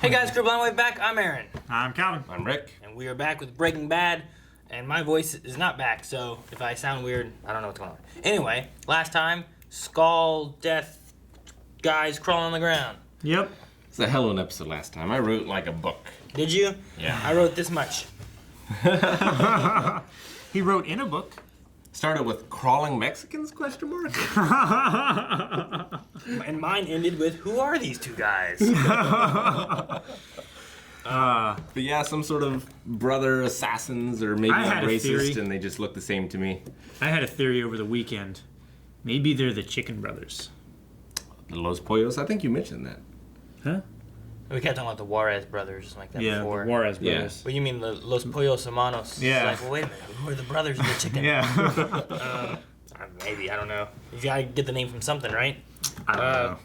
Hey guys, Crew Blind Way back. I'm Aaron. I'm Calvin. I'm Rick. And we are back with Breaking Bad. And my voice is not back, so if I sound weird, I don't know what's going on. Anyway, last time, skull, death, guys crawling on the ground. Yep. It's a hell of an episode last time. I wrote like a book. Did you? Yeah. I wrote this much. He wrote in a book. Started with crawling Mexicans, question mark? And mine ended with, who are these two guys? But yeah, some sort of brother assassins or maybe I not had a racist theory. and they just look the same to me. I had a theory over the weekend. Maybe they're the Chicken Brothers. The Los Pollos, I think you mentioned that. Huh? We kept talking about the Juarez brothers like that Yeah, before. the Juarez Yeah. Brothers. What do you mean, the Los Pollos Hermanos? Yeah. It's like, well, wait a minute, who are the brothers of the chicken? Yeah. Maybe, I don't know. You gotta get the name from something, right? I don't know.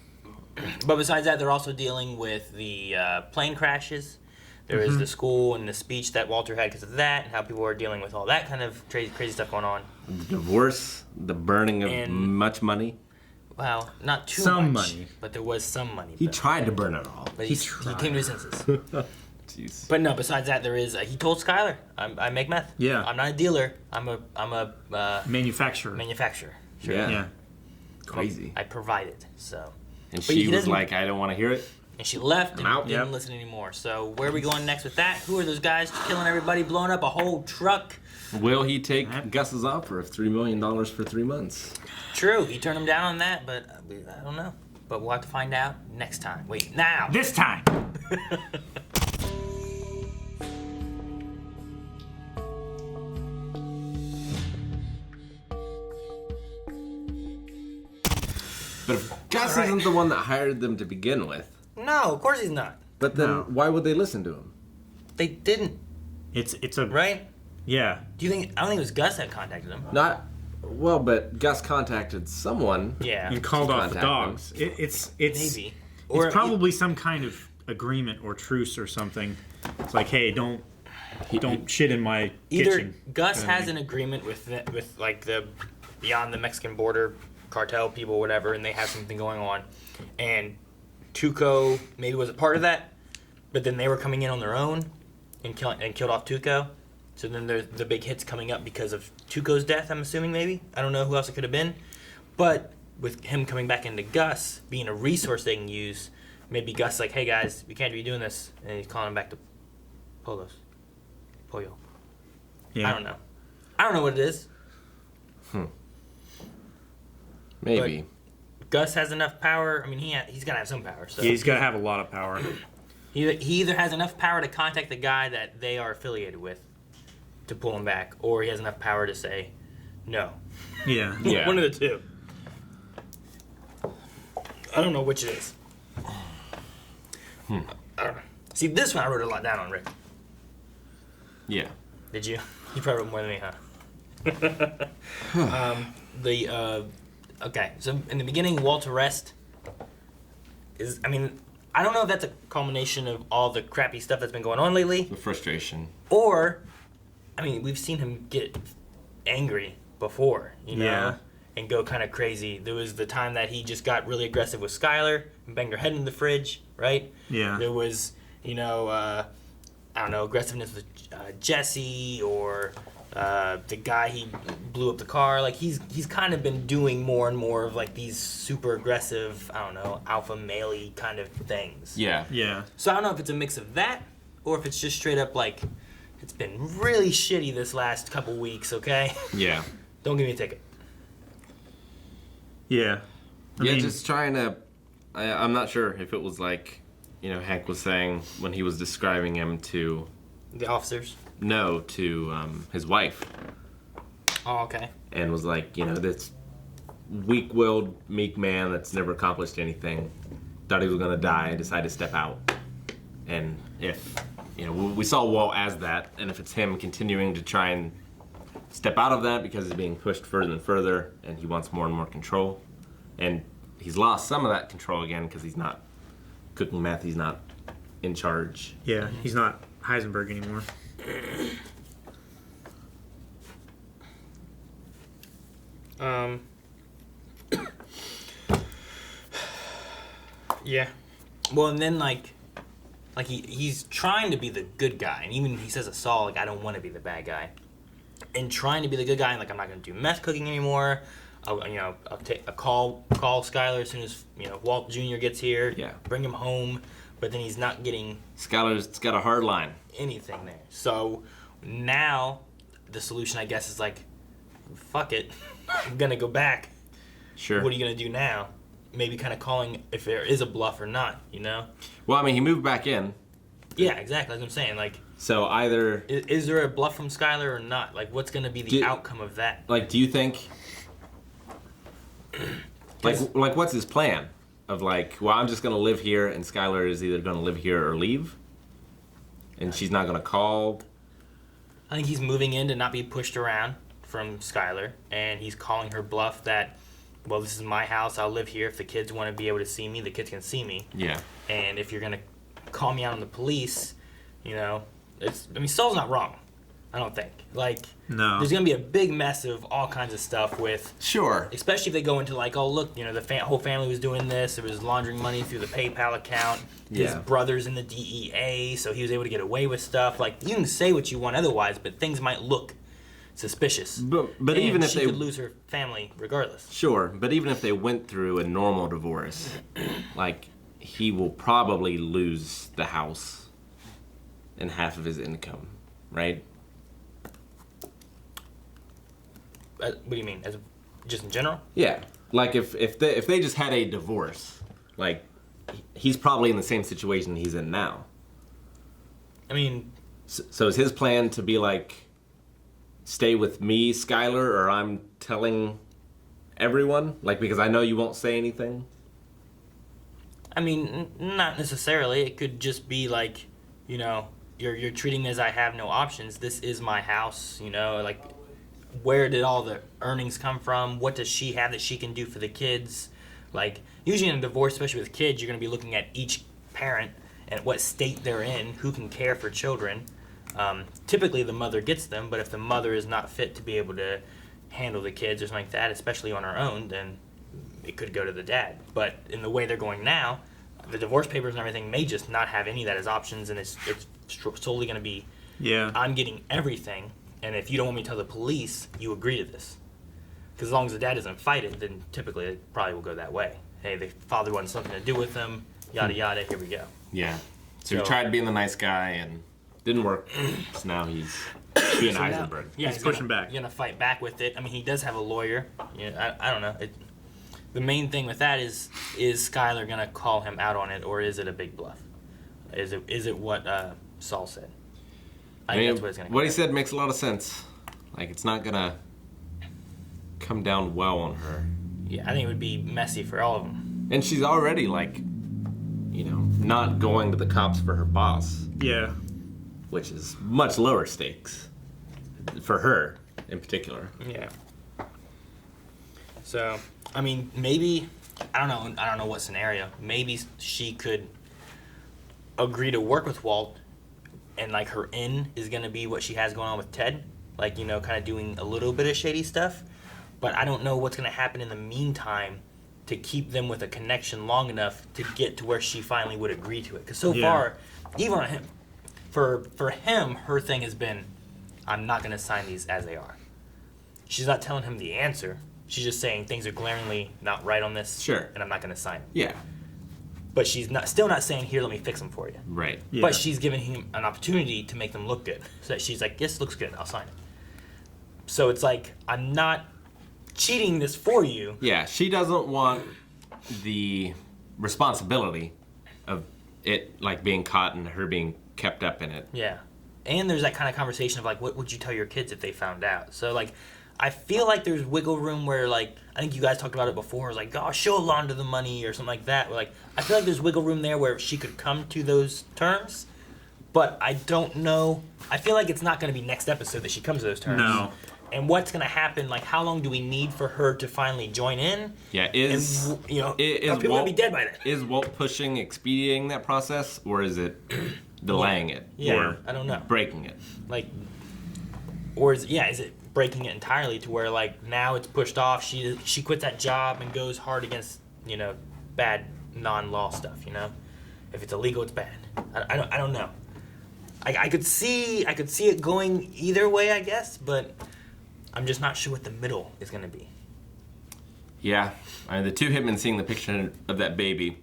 But besides that, they're also dealing with the plane crashes. There is the school and the speech that Walter had because of that, and how people are dealing with all that kind of crazy stuff going on. The divorce, the burning of And- much money. Well, not too Some much, money. but there was some money. He tried to burn it all. but he came to his senses. Jeez. But no, besides that, there is. He told Skyler, I make meth. Yeah. I'm not a dealer. I'm a Manufacturer. manufacturer. Sure. Yeah. Yeah. Crazy. I provide it. So. And But she he was doesn't- like, I don't want to hear it. And she left and out. didn't Yep. listen anymore. So where are we going next with that? Who are those guys killing everybody, blowing up a whole truck? Will he take Gus's offer of $3 million for 3 months? True, he turned him down on that, but I don't know. But we'll have to find out next time. Wait, now! This time. But if Gus isn't the one that hired them to begin with, No, of course he's not. but then No. why would they listen to him? They didn't, It's a right? yeah. Do you think? I don't think it was Gus that contacted him. Not well, but Gus contacted someone. Yeah, And called off the contact dogs. It's maybe. It's probably some kind of agreement or truce or something. It's like, hey, don't shit in my Either kitchen. Gus kinda has thing. an agreement with like the beyond the Mexican border cartel people, whatever, and they have something going on, and Tuco maybe was a part of that, but then they were coming in on their own and killed off Tuco. So then there's the big hits coming up because of Tuco's death. I'm assuming maybe I don't know who else it could have been, but with him coming back into Gus being a resource they can use, maybe Gus is like, hey guys, we can't be doing this, and he's calling him back to Pollo. Yeah. I don't know. I don't know what it is. Maybe. Gus has enough power. I mean, he's got to have some power. So Yeah, he's got to have a lot of power. he either has enough power to contact the guy that they are affiliated with to pull him back, or he has enough power to say no. Yeah. Yeah. One of the two. I don't know which it is. I don't know. See, this one I wrote a lot down on, Rick. Yeah. Did you? You probably wrote more than me, huh? Okay, so in the beginning, Walter Rest is, I mean, I don't know if that's a culmination of all the crappy stuff that's been going on lately, The frustration. or, I mean, we've seen him get angry before, you know, Yeah. and go kind of crazy. There was the time that he just got really aggressive with Skyler and banged her head in the fridge, right? Yeah. There was, you know, I don't know, aggressiveness with Jesse, or the guy he blew up the car. Like he's kind of been doing more and more of like these super aggressive, I don't know, alpha male-y kind of things. Yeah. Yeah. So I don't know if it's a mix of that or if it's just straight up like it's been really shitty this last couple weeks. Okay, Yeah. don't give me a ticket. Yeah. I Yeah, mean, just trying to. I'm not sure if it was like, you know, Hank was saying when he was describing him to The officers. his wife, Oh, okay. and was like, you know, this weak-willed, meek man that's never accomplished anything, thought he was gonna die, decided to step out. And if, you know, we saw Walt as that, and if it's him continuing to try and step out of that because he's being pushed further and further, and he wants more and more control, and he's lost some of that control again because he's not cooking meth, he's not in charge. yeah, he's not Heisenberg anymore. Yeah. Well, and then like like he's trying to be the good guy, and even he says to Saul, like, I don't want to be the bad guy, and trying to be the good guy, and like, I'm not going to do meth cooking anymore. I'll take a call Skyler as soon as Walt Jr. gets here. Yeah. Bring him home, but then he's not getting Skyler's got a hard line. anything there. So now the solution, I guess, is like, fuck it, I'm gonna go back. Sure. What are you gonna do now? Maybe kind of calling if there is a bluff or not. Well, I mean, he moved back in. Yeah, exactly. That's what I'm saying. Like, So either, is there a bluff from Skyler or not? Like, what's gonna be the outcome of that? like, do you think, like, what's his plan? Of like, well, I'm just gonna live here, and Skyler is either gonna live here or leave, and she's not gonna call. I think he's moving in to not be pushed around from Skyler, and he's calling her bluff that, well, this is my house. I'll live here. If the kids want to be able to see me, the kids can see me. Yeah. And if you're gonna call me out on the police, Saul's not wrong. I don't think. Like, No. there's gonna be a big mess of all kinds of stuff with, Sure. especially if they go into like, oh look, the whole family was doing this. It was laundering money through the PayPal account. His Yeah. brother's in the DEA, so he was able to get away with stuff. Like, you can say what you want otherwise, but things might look suspicious. But And even if she they could lose her family regardless. Sure, but even if they went through a normal divorce, like, he will probably lose the house and half of his income, right? What do you mean? Just in general? Yeah. Like, if they just had a divorce, like, he's probably in the same situation he's in now. I mean, So is his plan to be like, stay with me, Skyler, or I'm telling everyone? Like, because I know you won't say anything? not necessarily. It could just be like, you're treating me as I have no options. This is my house, like, where did all the earnings come from? What does she have that she can do for the kids? Like, usually in a divorce, especially with kids, you're going to be looking at each parent and what state they're in, who can care for children. Typically, the mother gets them, but if the mother is not fit to be able to handle the kids or something like that, especially on her own, then it could go to the dad. But in the way they're going now, the divorce papers and everything may just not have any of that as options, and it's solely going to be, Yeah. I'm getting everything, and if you don't want me to tell the police, you agree to this. Because as long as the dad doesn't fight it, then typically it probably will go that way. Hey, the father wanted something to do with them, yada yada, here we go. Yeah. So he So- tried being the nice guy and didn't work. So now he's being So now- Eisenberg. Yeah, He's pushing back. He's gonna fight back with it. I mean, he does have a lawyer. I don't know. The main thing with that is Skyler gonna call him out on it, or is it a big bluff? Is it what Saul said? I think that's what it's gonna. What he come said makes a lot of sense. Like, it's not gonna come down well on her. down. Yeah, I think it would be messy for all of them. And she's already, like, not going to the cops for her boss, Yeah. which is much lower stakes for her in particular. Yeah. So, I mean, maybe I don't know what scenario. Maybe she could agree to work with Walt, and like her in is gonna be what she has going on with Ted, like kind of doing a little bit of shady stuff. But I don't know what's gonna happen in the meantime to keep them with a connection long enough to get to where she finally would agree to it. Because so Yeah. far, even on him, for him, her thing has been, I'm not gonna sign these as they are. She's not telling him the answer. She's just saying things are glaringly not right on this. Sure. And I'm not gonna sign them. Yeah. But she's still not saying, here, let me fix them for you. Right. Yeah. But she's giving him an opportunity to make them look good. So that she's like, yes, looks good, I'll sign it. So it's like, I'm not cheating this for you. Yeah, she doesn't want the responsibility of it, like, being caught and her being kept up in it. Yeah. And there's that kind of conversation of like, what would you tell your kids if they found out? So like, I feel like there's wiggle room where like, I think you guys talked about it before, like, oh, she'll launder the money or something like that. Like, I feel like there's wiggle room there where she could come to those terms, but I don't know. I feel like it's not going to be next episode that she comes to those terms. No. And what's going to happen? Like, how long do we need for her to finally join in? Yeah, Is is people going to be dead by then? Is Walt pushing, expediting that process, or is it delaying it? Yeah, Or I don't know. breaking it? Like, or is it breaking it entirely to where like now it's pushed off? She quits that job and goes hard against bad non-law stuff, If it's illegal, it's bad. I don't know. I could see it going either way, I guess, but I'm just not sure what the middle is going to be. Yeah, I mean, the two hitmen seeing the picture of that baby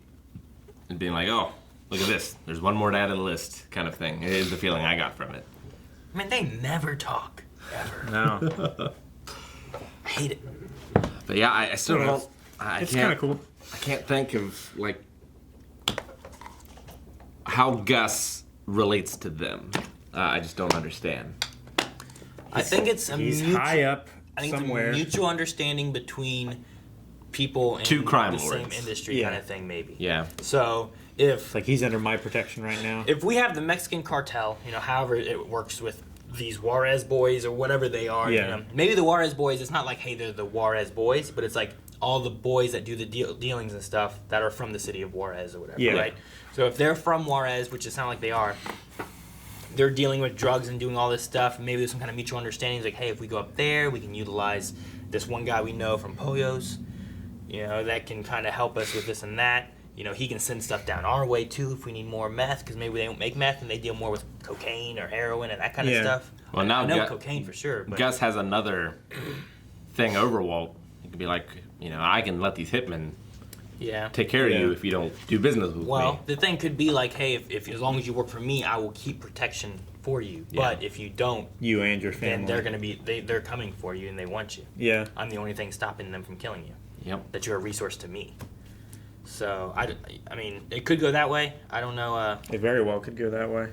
and being like, "Oh, look at this. There's one more to add to the list," kind of thing. It is the feeling I got from it. I mean, they never talk ever. No. I hate it. But yeah, I still don't. It's kind of cool. I can't think of like how Guss relates to them. I just don't understand. I think it's He's high up somewhere. It's a mutual understanding between people in Two crime the same lords. industry Yeah. kind of thing, maybe. Yeah. So if It's like he's under my protection right now. if we have the Mexican cartel, however it works with these Juarez Boys or whatever they are, Yeah. maybe the Juarez Boys, it's not like, hey, they're the Juarez Boys, but it's like all the boys that do the dealings and stuff that are from the city of Juarez or whatever, Yeah. right? So if they're from Juarez, which it sounds like they are, they're dealing with drugs and doing all this stuff. Maybe there's some kind of mutual understanding. Like, hey, if we go up there, we can utilize this one guy we know from Pollos, that can kind of help us with this and that. He can send stuff down our way too if we need more meth, because maybe they don't make meth and they deal more with cocaine or heroin and that kind of Yeah. stuff. Well, now I know Gu- cocaine for sure, but Guss has another thing over Walt. He could be like, I can let these hitmen yeah. take care Yeah. of you if you don't do business with Well, me. the thing could be like, hey, if as long as you work for me, I will keep protection for you. Yeah. But if you don't, You and your then family. they're gonna be they're coming for you and they want you. Yeah. I'm the only thing stopping them from killing you. Yep. That you're a resource to me. So I mean, it could go that way. I don't know. It very well could go that way.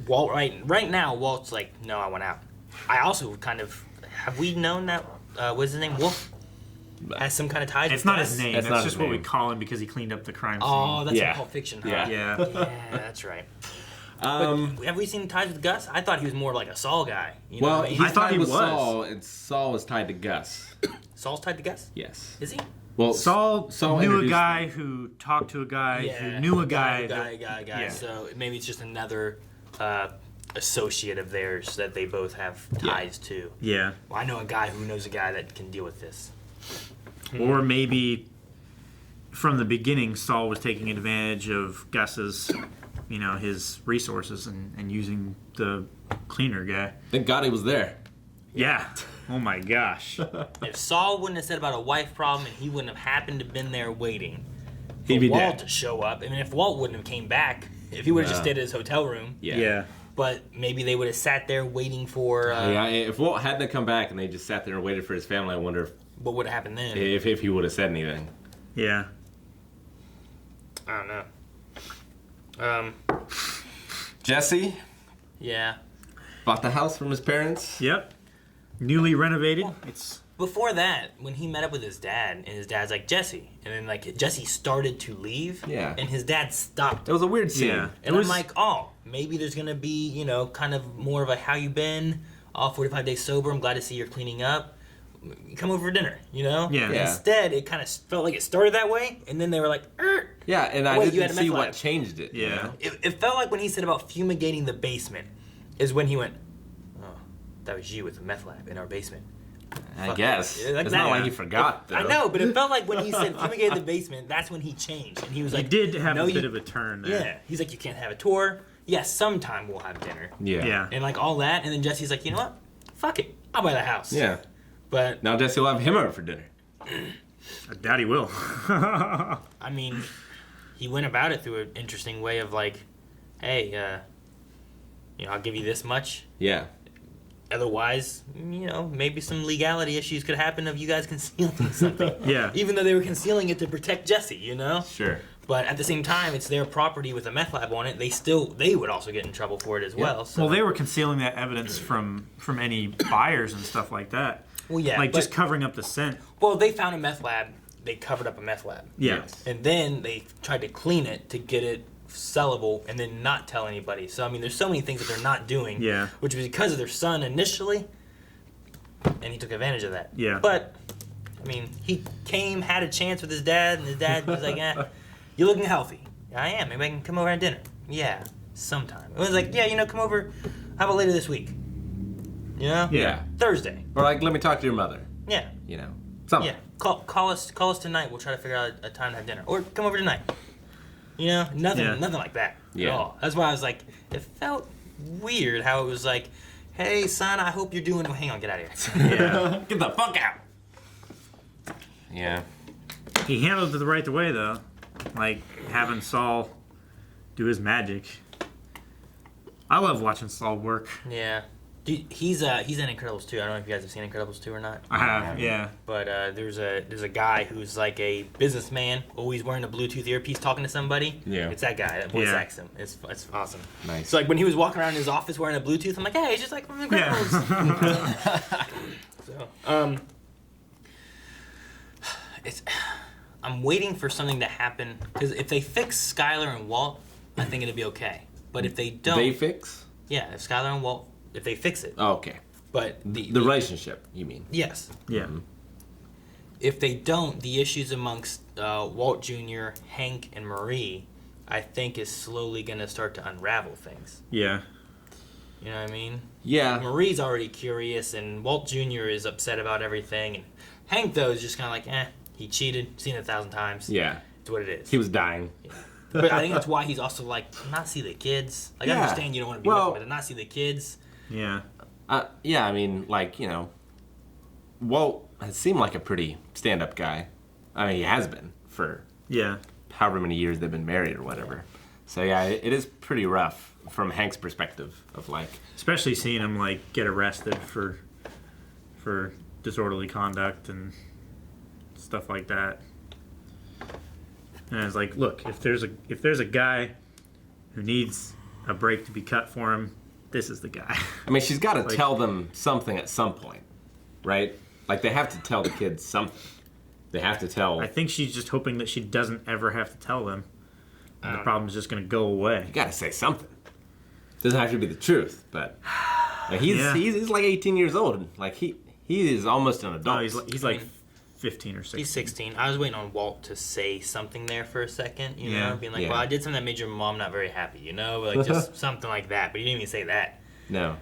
Walt right now, Walt's like, no, I want out. I also kind of have we known that what's his name, Wolf, has some kind of ties. It's with not Guss? his name. That's That's, not just his what we name. call him because he cleaned up the crime scene. Oh, that's Yeah. in Pulp Fiction, huh? Yeah. Yeah. Yeah, that's right. But have we seen ties with Guss? I thought he was more like a Saul guy. You know Well, what I mean? he's I thought tied he with was. Saul, and Saul was tied to Guss. Saul's tied to Guss? Yes. Is he? Well, Saul knew a introduced guy them. who talked to a guy Yeah, who knew a guy. Guy. Yeah. So maybe it's just another associate of theirs that they both have ties to. Yeah. Well, I know a guy who knows a guy that can deal with this. Or maybe from the beginning, Saul was taking advantage of Gus's, his resources and using the cleaner guy. Thank God he was there. Yeah. Oh my gosh. If Saul wouldn't have said about a wife problem and he wouldn't have happened to been there waiting for He'd be Walt dead. to show up, I mean, if Walt wouldn't have came back, if he would have just stayed at his hotel room, Yeah. but maybe they would have sat there waiting for Yeah, if Walt hadn't have come back and they just sat there and waited for his family, I wonder what would have happened then. if he would have said anything. Yeah. I don't know. Jesse Yeah. bought the house from his parents. Yep. Newly renovated. It's Before that, when he met up with his dad, and his dad's like, Jesse, and then like Jesse started to leave, Yeah. and his dad stopped. It was a weird scene. Yeah. And It was- I'm like, oh, maybe there's gonna be, kind of more of a how you been, all 45 days sober. I'm glad to see you're cleaning up. Come over for dinner, Yeah. Yeah. Instead, it kind of felt like it started that way, and then they were like, Yeah, and I Wait, you didn't had a see meth what lab. changed it. you Yeah. know? It felt like when he said about fumigating the basement, is when he went, oh, that was you with the meth lab in our basement. I Fuck guess. yeah, like It's that. not like he forgot, though. I know, but it felt like when he said fumigate the basement, that's when he changed. And he was he like, did have no, a bit you- of a turn there. Yeah. He's like, you can't have a tour. Yes, sometime we'll have dinner. Yeah. Yeah. And like all that. And then Jesse's like, you know what? Fuck it. I'll buy the house. Yeah. But, Now Jesse will have him over for dinner. Daddy will. I mean, he went about it through an interesting way of like, hey, I'll give you this much. Yeah. Otherwise, maybe some legality issues could happen of you guys concealing something. Yeah. Even though they were concealing it to protect Jesse, Sure. But at the same time, it's their property with a meth lab on it. They would also get in trouble for it as well. So. Well, they were concealing that evidence from any buyers and stuff like that. Well, yeah, Like but- just covering up the scent. Well, they found a meth lab. They covered up a meth lab. Yeah. Yes. And then they tried to clean it to get it sellable and then not tell anybody. So, I mean, there's so many things that they're not doing. Yeah. Which was because of their son initially. And he took advantage of that. Yeah. But, I mean, he had a chance with his dad, and his dad was like, you're looking healthy. I am. Maybe I can come over and dinner. Yeah, sometime. It was like, yeah, come over. How about later this week? Yeah. Thursday. Or like, let me talk to your mother. Yeah. Something. Yeah. Call us tonight. We'll try to figure out a time to have dinner. Or come over tonight. You know, nothing Yeah. like that at Yeah. all. That's why I was like, it felt weird how it was like, hey, son, I hope you're doing. Oh, hang on, get out of here. Yeah. Get the fuck out. Yeah. He handled it the right way, though. Like, having Saul do his magic. I love watching Saul work. Yeah. Dude, he's in Incredibles 2. I don't know if you guys have seen Incredibles 2 or not. I have, yeah. But there's a guy who's like a businessman, always wearing a Bluetooth earpiece, talking to somebody. Yeah. It's that guy that voice Yeah. acts him. It's awesome. Nice. So like when he was walking around in his office wearing a Bluetooth, I'm like, hey, he's just like from Incredibles. So it's I'm waiting for something to happen because if they fix Skylar and Walt, I think it'll be okay. But if they don't, They fix? yeah, if Skylar and Walt, if they fix it, Oh, okay. but The relationship, you mean? yes. Yeah. If they don't, the issues amongst Walt Jr., Hank, and Marie, I think is slowly going to start to unravel things. Yeah. You know what I mean? Yeah. Marie's already curious, and Walt Jr. is upset about everything. And Hank, though, is just kind of like, he cheated, seen it 1,000 times. Yeah. It's what it is. He was dying. But I think that's why he's also like, not see the kids. Like, I Yeah. understand you don't want to be Well- with them, but not see the kids. Yeah. Yeah, I mean, like, Walt has seemed like a pretty stand-up guy. I mean, he has been for Yeah. however many years they've been married or whatever. So, yeah, it is pretty rough from Hank's perspective of, like... Especially seeing him, like, get arrested for disorderly conduct and stuff like that. And I was like, look, if there's a guy who needs a break to be cut for him, this is the guy. I mean, she's got to Like- tell them something at some point, right? Like, they have to tell the kids something. They have to tell... I think she's just hoping that she doesn't ever have to tell them. And the problem is just going to go away. You got to say something. Doesn't have to be the truth, but... Like, Yeah. he's like 18 years old. Like, he is almost an adult. No, he's like 15 or 16. He's 16. I was waiting on Walt to say something there for a second, you Yeah. know, being like, Yeah. well, I did something that made your mom not very happy, you know, like just something like that. But he didn't even say that. No.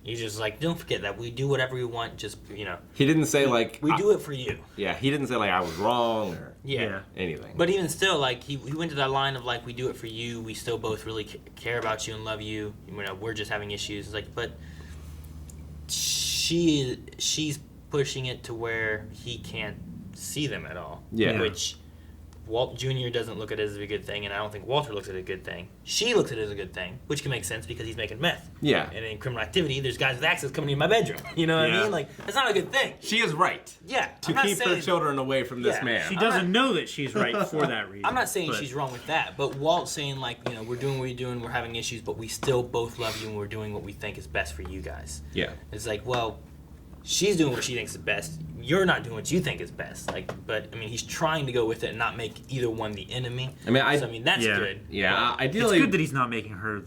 He's just like, don't forget that we do whatever we want, just, you know, He didn't say, like... we do it for you. Yeah, he didn't say, like, I was wrong or Yeah. anything. But even still, like, he went to that line of, like, we do it for you, we still both really care about you and love you, you know, we're just having issues. It's like, but she's pushing it to where he can't see them at all. Yeah. Which Walt Jr. doesn't look at it as a good thing, and I don't think Walter looks at it as a good thing. She looks at it as a good thing, which can make sense because he's making meth. Yeah. And in criminal activity, there's guys with axes coming in my bedroom. You know what Yeah. I mean? Like, that's not a good thing. She is right. Yeah. To I'm not keep her saying- children away from this Yeah. man. She doesn't know that she's right for that reason. I'm not saying but- she's wrong with that, but Walt's saying, like, you know, we're doing what we're doing, we're having issues, but we still both love you and we're doing what we think is best for you guys. Yeah. It's like, well, she's doing what she thinks is best. You're not doing what you think is best. Like, but I mean, he's trying to go with it and not make either one the enemy. I mean, So, I mean, that's Yeah. good. Yeah, It's ideally, good that he's not making her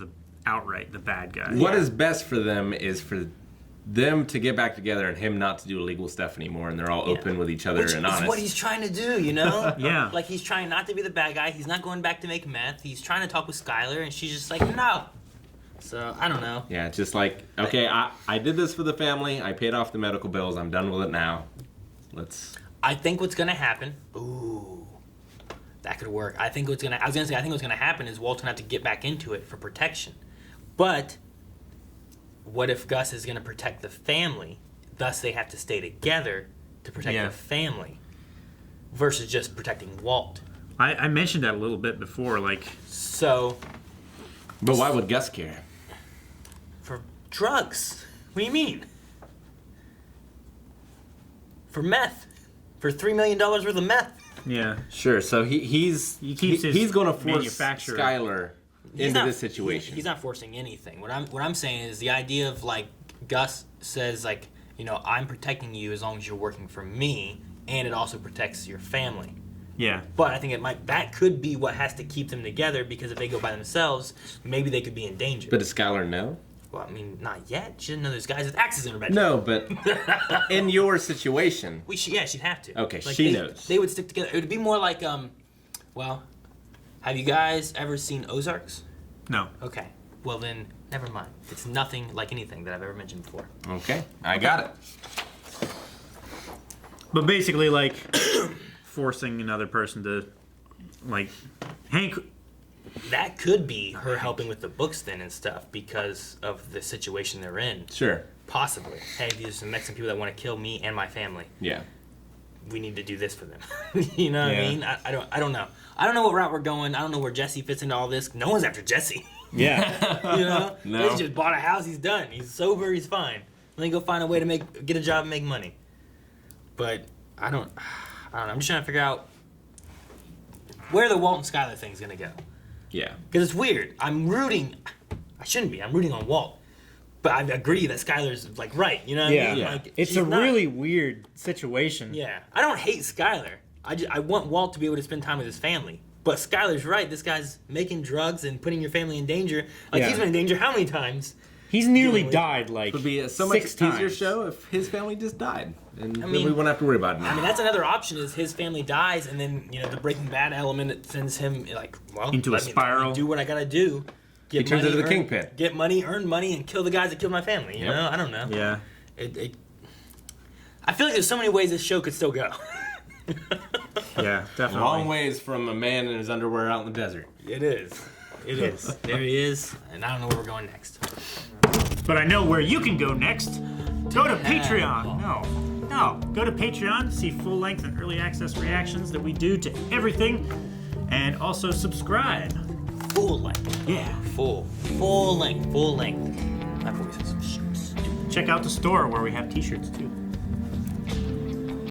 outright the bad guy. what is best for them is for them to get back together and him not to do illegal stuff anymore, and they're all open with each other Which and is honest. what he's trying to do, you know? Yeah. Like, he's trying not to be the bad guy. He's not going back to make meth. He's trying to talk with Skylar, and she's just like, no. So, I don't know. Yeah, just like, okay, I did this for the family. I paid off the medical bills. I'm done with it now. Let's... I think what's gonna happen. Ooh, that could work. I think what's gonna happen is Walt's gonna have to get back into it for protection. But what if Guss is gonna protect the family? Thus, they have to stay together to protect Yeah. the family, versus just protecting Walt. I mentioned that a little bit before. Like, So, But why would Guss care? for drugs, what do you mean? For meth, for $3 million worth of meth. yeah, Sure, so he's his going to force manufacturer- Skylar He's into not- this situation. He's not forcing anything. What I'm saying is the idea of, like, Guss says, like, you know, I'm protecting you as long as you're working for me, and it also protects your family. yeah. But I think that could be what has to keep them together, because if they go by themselves, maybe they could be in danger. But does Skylar know? Well, I mean, not yet. She didn't know there's guys with axes in her bedroom. No, but in your situation, She'd have to. Okay, she knows. They would stick together. It would be more like, well, have you guys ever seen Ozarks? No. Okay. Well, then, never mind. It's nothing like anything that I've ever mentioned before. okay, I got it. But basically, like, forcing another person to, like, Hank that could be her helping with the books then and stuff because of the situation they're in. Sure. Possibly. Hey, these are some Mexican people that want to kill me and my family. Yeah. We need to do this for them. You know what Yeah. I mean? I don't know. I don't know what route we're going. I don't know where Jesse fits into all this. No one's after Jesse. Yeah. You know? No. Jesse just bought a house. He's done. He's sober. He's fine. Let me go find a way to get a job and make money. But I don't know. I'm just trying to figure out where the Walt and Skyler thing's gonna go. Yeah. Because it's weird. I'm rooting. I shouldn't be. I'm rooting on Walt. But I agree that Skyler's like right. You know what I mean? Yeah. Like, It's she's a not- really weird situation. Yeah. I don't hate Skyler. I want Walt to be able to spend time with his family. But Skyler's right. This guy's making drugs and putting your family in danger. Like Yeah. he's been in danger how many times? He's nearly Dealing with- died like It would be so much 6 easier times. show if his family just died, and then mean- we wouldn't have to worry about it. I mean, that's another option is his family dies, and then, you know, the Breaking Bad element that sends him, like, well, Into a let me spiral. do what I gotta do. Get He turns money, into the earn- kingpin. Get money, earn money, and kill the guys that killed my family. You Yep. know? I don't know. Yeah. I feel like there's so many ways this show could still go. Yeah, definitely. long ways from a man in his underwear out in the desert. It is. It is. There he is, and I don't know where we're going next. But I know where you can go next. Go to Yeah. Patreon. No. Go to Patreon to see full length and early access reactions that we do to everything. And also subscribe. Full length. Yeah. Full length. My voice is stupid. Check out the store where we have t-shirts too.